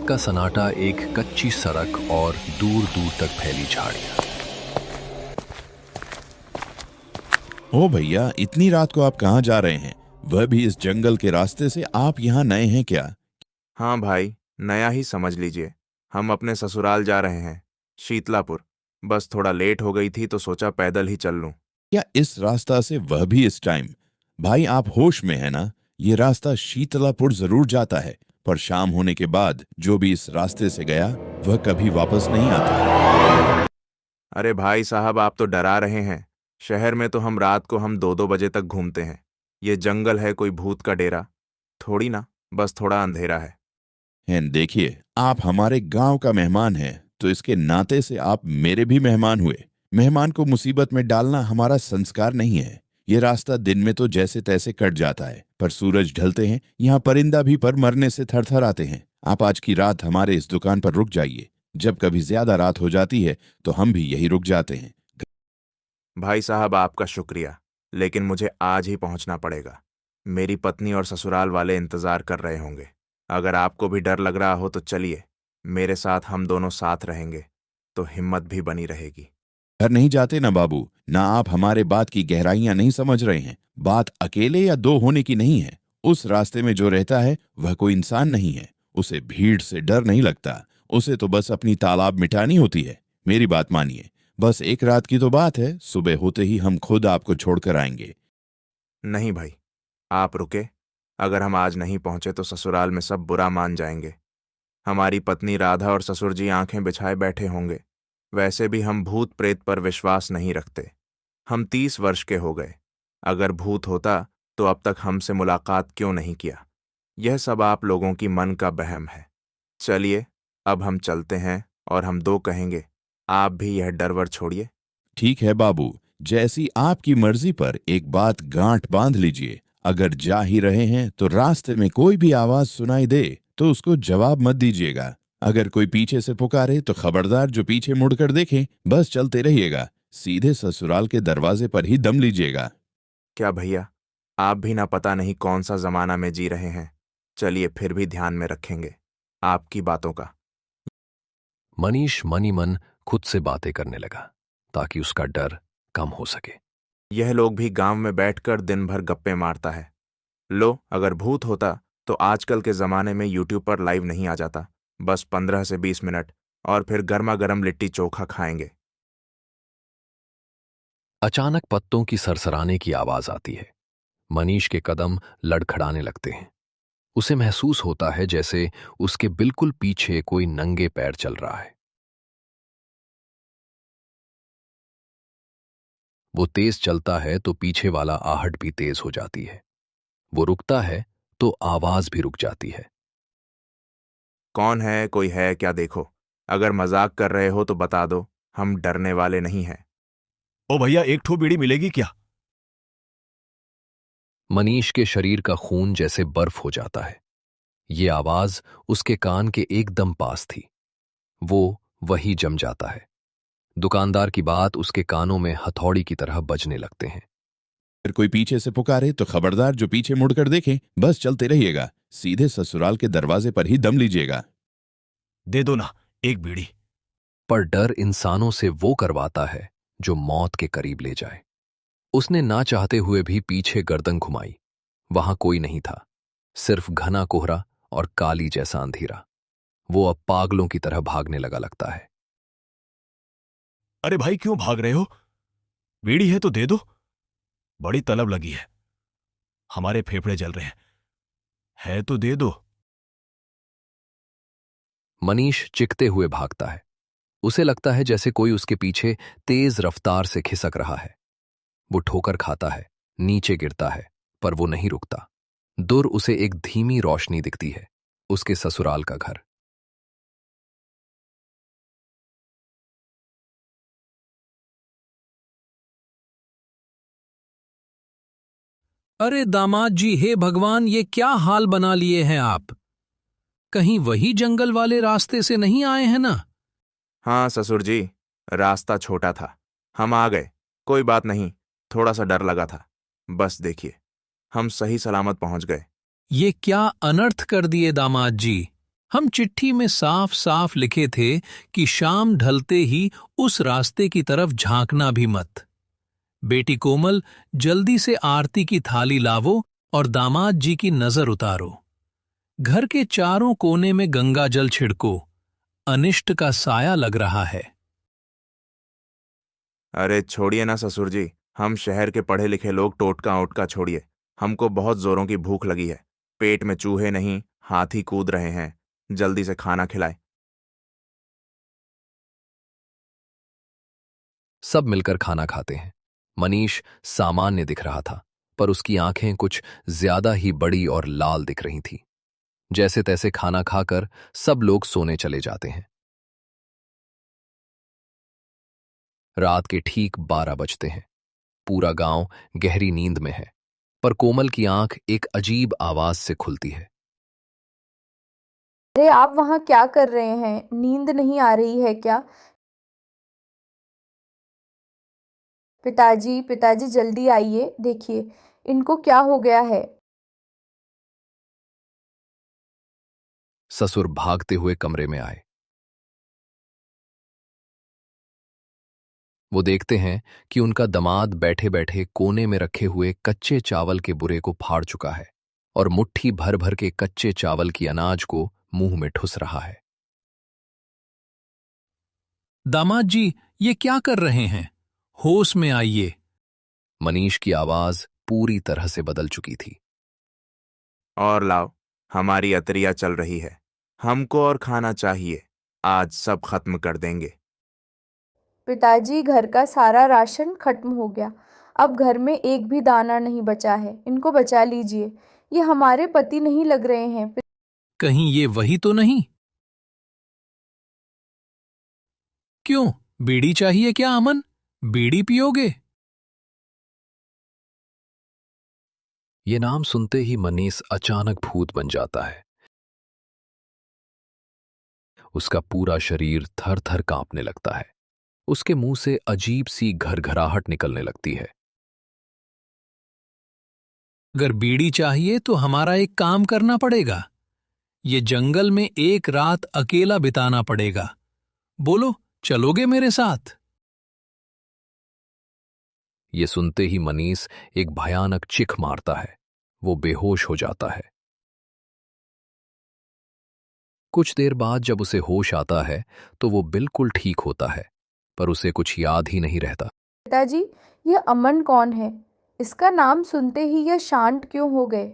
रात का सन्नाटा, एक कच्ची सड़क और दूर दूर तक फैली झाड़ियां। ओ भैया, इतनी रात को आप कहाँ जा रहे हैं? वह भी इस जंगल के रास्ते से। आप यहाँ नए हैं क्या? हाँ भाई, नया ही समझ लीजिए। हम अपने ससुराल जा रहे हैं, शीतलापुर। बस थोड़ा लेट हो गई थी तो सोचा पैदल ही चल लूं। क्या इस रास्ता से, वह भी इस टाइम? भाई आप होश में है ना? ये रास्ता शीतलापुर जरूर जाता है, पर शाम होने के बाद जो भी इस रास्ते से गया वह कभी वापस नहीं आता। अरे भाई साहब, आप तो डरा रहे हैं। शहर में तो हम रात को 2-2 बजे तक घूमते हैं। ये जंगल है कोई भूत का डेरा थोड़ी ना, बस थोड़ा अंधेरा है। देखिए, आप हमारे गांव का मेहमान हैं, तो इसके नाते से आप मेरे भी मेहमान हुए। मेहमान को मुसीबत में डालना हमारा संस्कार नहीं है। ये रास्ता दिन में तो जैसे तैसे कट जाता है, पर सूरज ढलते हैं यहाँ परिंदा भी पर मरने से थरथर आते हैं। आप आज की रात हमारे इस दुकान पर रुक जाइए। जब कभी ज्यादा रात हो जाती है तो हम भी यही रुक जाते हैं। भाई साहब, आपका शुक्रिया, लेकिन मुझे आज ही पहुंचना पड़ेगा। मेरी पत्नी और ससुराल वाले इंतजार कर रहे होंगे। अगर आपको भी डर लग रहा हो तो चलिए मेरे साथ, हम दोनों साथ रहेंगे तो हिम्मत भी बनी रहेगी। घर नहीं जाते ना बाबू, ना आप हमारे बात की गहराइयां नहीं समझ रहे हैं। बात अकेले या दो होने की नहीं है। उस रास्ते में जो रहता है वह कोई इंसान नहीं है। उसे भीड़ से डर नहीं लगता। उसे तो बस अपनी तालाब मिटानी होती है। मेरी बात मानिए, बस एक रात की तो बात है। सुबह होते ही हम खुद आपको छोड़कर आएंगे। नहीं भाई, आप रुके। अगर हम आज नहीं पहुंचे तो ससुराल में सब बुरा मान जाएंगे। हमारी पत्नी राधा और ससुर जी आंखें बिछाए बैठे होंगे। वैसे भी हम भूत प्रेत पर विश्वास नहीं रखते। हम 30 वर्ष के हो गए। अगर भूत होता तो अब तक हमसे मुलाकात क्यों नहीं किया? यह सब आप लोगों की मन का बहम है। चलिए, अब हम चलते हैं और हम दो कहेंगे। आप भी यह डर वर छोड़िए। ठीक है बाबू, जैसी आपकी मर्जी, पर एक बात गांठ बांध लीजिए। अगर जा ही रहे हैं तो रास्ते में कोई भी आवाज सुनाई दे तो उसको जवाब मत दीजिएगा। अगर कोई पीछे से पुकारे तो खबरदार जो पीछे मुड़कर देखे। बस चलते रहिएगा। सीधे ससुराल के दरवाजे पर ही दम लीजिएगा। क्या भैया, आप भी ना पता नहीं कौन सा जमाना में जी रहे हैं। चलिए, फिर भी ध्यान में रखेंगे आपकी बातों का। मनीष मनी मन खुद से बातें करने लगा ताकि उसका डर कम हो सके। यह लोग भी गांव में बैठकर दिन भर गप्पे मारता है। लो, अगर भूत होता तो आजकल के जमाने में यूट्यूब पर लाइव नहीं आ जाता। बस 15 से 20 मिनट और फिर गर्मा गर्म लिट्टी चोखा खाएंगे। अचानक पत्तों की सरसराने की आवाज आती है। मनीष के कदम लड़खड़ाने लगते हैं। उसे महसूस होता है जैसे उसके बिल्कुल पीछे कोई नंगे पैर चल रहा है। वो तेज चलता है तो पीछे वाला आहट भी तेज हो जाती है। वो रुकता है तो आवाज भी रुक जाती है। कौन है? कोई है क्या? देखो, अगर मजाक कर रहे हो तो बता दो, हम डरने वाले नहीं हैं। ओ भैया, एक ठो बीड़ी मिलेगी क्या? मनीष के शरीर का खून जैसे बर्फ हो जाता है। ये आवाज उसके कान के एकदम पास थी। वो वही जम जाता है। दुकानदार की बात उसके कानों में हथौड़ी की तरह बजने लगते हैं। अगर कोई पीछे से पुकारे तो खबरदार जो पीछे मुड़कर देखे। बस चलते रहिएगा। सीधे ससुराल के दरवाजे पर ही दम लीजिएगा। दे दो ना एक बीड़ी। पर डर इंसानों से वो करवाता है जो मौत के करीब ले जाए। उसने ना चाहते हुए भी पीछे गर्दन घुमाई। वहां कोई नहीं था, सिर्फ घना कोहरा और काली जैसा अंधेरा। वो अब पागलों की तरह भागने लगा लगता है। अरे भाई, क्यों भाग रहे हो? बीड़ी है तो दे दो। बड़ी तलब लगी है, हमारे फेफड़े जल रहे हैं। है तो दे दो। मनीष चिकते हुए भागता है। उसे लगता है जैसे कोई उसके पीछे तेज रफ्तार से खिसक रहा है। वो ठोकर खाता है, नीचे गिरता है, पर वो नहीं रुकता। दूर उसे एक धीमी रोशनी दिखती है, उसके ससुराल का घर। अरे दामाद जी, हे भगवान, ये क्या हाल बना लिए हैं आप? कहीं वही जंगल वाले रास्ते से नहीं आए हैं ना? हाँ ससुर जी, रास्ता छोटा था, हम आ गए। कोई बात नहीं, थोड़ा सा डर लगा था। बस देखिए, हम सही सलामत पहुंच गए। ये क्या अनर्थ कर दिए दामाद जी। हम चिट्ठी में साफ साफ लिखे थे कि शाम ढलते ही उस रास्ते की तरफ झांकना भी मत। बेटी कोमल, जल्दी से आरती की थाली लावो और दामाद जी की नजर उतारो। घर के चारों कोने में गंगा जल छिड़को, अनिष्ट का साया लग रहा है। अरे छोड़िए ना ससुर जी, हम शहर के पढ़े लिखे लोग टोटका ओटका छोड़िए। हमको बहुत जोरों की भूख लगी है। पेट में चूहे नहीं, हाथी कूद रहे हैं। जल्दी से खाना खिलाए। सब मिलकर खाना खाते हैं। मनीष सामान्य दिख रहा था, पर उसकी आंखें कुछ ज्यादा ही बड़ी और लाल दिख रही थी। जैसे तैसे खाना खाकर सब लोग सोने चले जाते हैं। रात के ठीक 12 बजते हैं। पूरा गांव गहरी नींद में है, पर कोमल की आंख एक अजीब आवाज से खुलती है। अरे आप वहाँ क्या कर रहे हैं? नींद नहीं आ रही है क्या? पिताजी, पिताजी जल्दी आइए, देखिए इनको क्या हो गया है। ससुर भागते हुए कमरे में आए। वो देखते हैं कि उनका दामाद बैठे बैठे कोने में रखे हुए कच्चे चावल के बुरे को फाड़ चुका है और मुट्ठी भर भर के कच्चे चावल की अनाज को मुंह में ठुस रहा है। दामाद जी, ये क्या कर रहे हैं? होश में आइए। मनीष की आवाज पूरी तरह से बदल चुकी थी। और लाओ, हमारी अतरिया चल रही है। हमको और खाना चाहिए। आज सब खत्म कर देंगे। पिताजी, घर का सारा राशन खत्म हो गया। अब घर में एक भी दाना नहीं बचा है। इनको बचा लीजिए। ये हमारे पति नहीं लग रहे हैं। कहीं ये वही तो नहीं? क्यों, बीड़ी चाहिए क्या अमन? बीड़ी पियोगे? ये नाम सुनते ही मनीष अचानक भूत बन जाता है। उसका पूरा शरीर थर थर कांपने लगता है। उसके मुंह से अजीब सी घरघराहट निकलने लगती है। अगर बीड़ी चाहिए तो हमारा एक काम करना पड़ेगा। ये जंगल में एक रात अकेला बिताना पड़ेगा। बोलो, चलोगे मेरे साथ? ये सुनते ही मनीष एक भयानक चिख मारता है। वो बेहोश हो जाता है। कुछ देर बाद जब उसे होश आता है तो वो बिल्कुल ठीक होता है, पर उसे कुछ याद ही नहीं रहता। पिताजी, ये अमन कौन है? इसका नाम सुनते ही ये शांत क्यों हो गए?